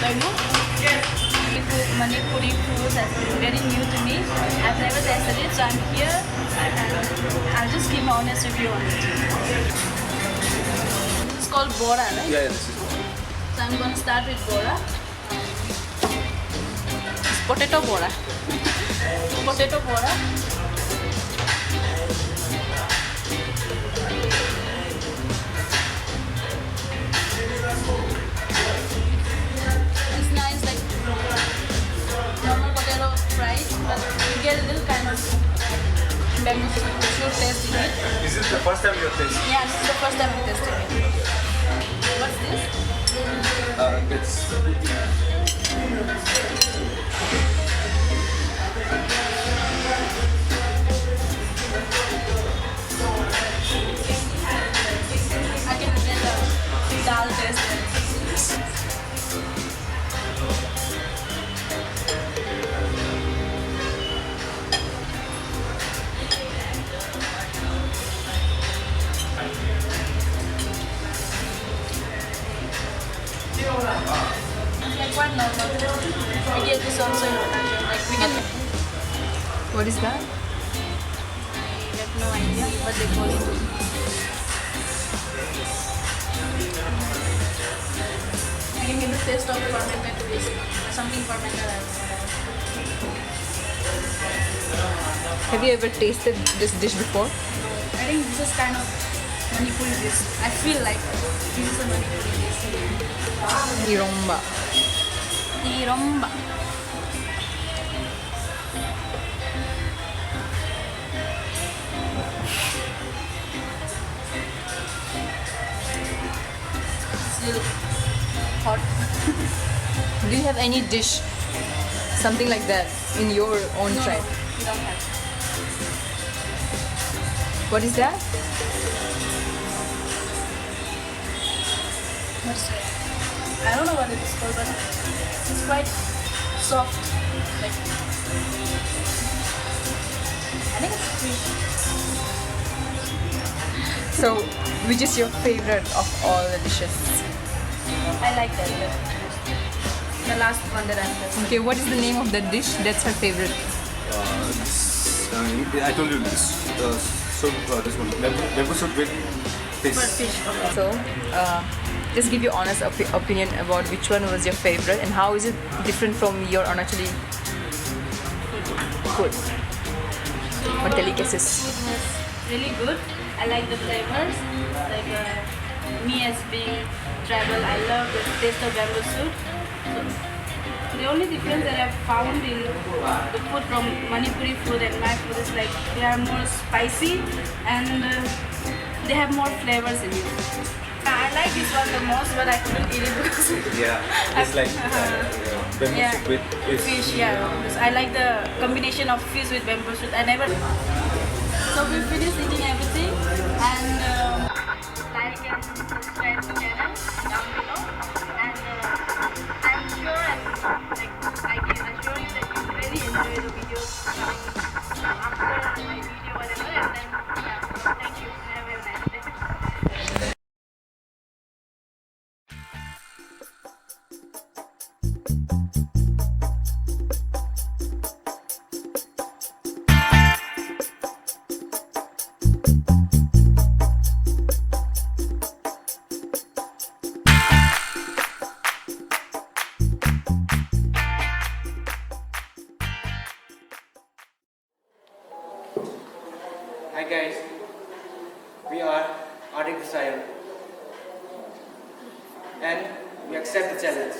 Manipuri Manipuri food has been very new to me. I've never tasted it, so I'm here and I'll just give my honest review on it. It's called bora, right? Yeah, this is So I'm going to start with bora. It's potato bora. Potato bora. It's nice, like normal potato fried, but you get a little kind of bamboo shoot taste in it. Is this the first time you're tasting? Yeah, this is the first time I'm tasting it. What's this? It's I can get the dal taste. It's like quite normal. We get this also in Arunachal. Like we can. What is that? I have no idea what they call it. I can get the taste of fermented fish. Something fermented. Have you ever tasted this dish before? I think this is kind of Manipuri dish. I feel like this is a Manipuri dish. Iromba. Iromba. It's a little hot. Do you have any dish, something like that, in your own No, tribe? we don't have. What is that? What's it? I don't know what it is called, but it's quite soft. Like I think it's fish. So, which is your favorite of all the dishes? I like that. The last one that I'm tasting. Okay, what is the name of that dish? That's her favorite. I told you this soup, this one, bamboo soup with fish. For fish. Okay. So, just give your honest opinion about which one was your favorite and how is it different from your Arunachali food or delicacies. Food was really good. I like the flavors. Like me as being tribal, I love the taste of bamboo soup. So, the only difference that I've found in the food from Manipuri food and my food is like they are more spicy and they have more flavors in it. I like this one the most, but I couldn't eat it because Yeah, it's like bamboo yeah, soup with fish. fish. Yeah, because I like the combination of fish with bamboo shoot. I never. So we finished eating everything and like and subscribe to channel down below. And I'm sure and like I can assure you that you really enjoy the videos coming after my video whatever. And then yeah, thank you. Have a nice day. Hi guys, we are Arunachali Girl and we accept the challenge.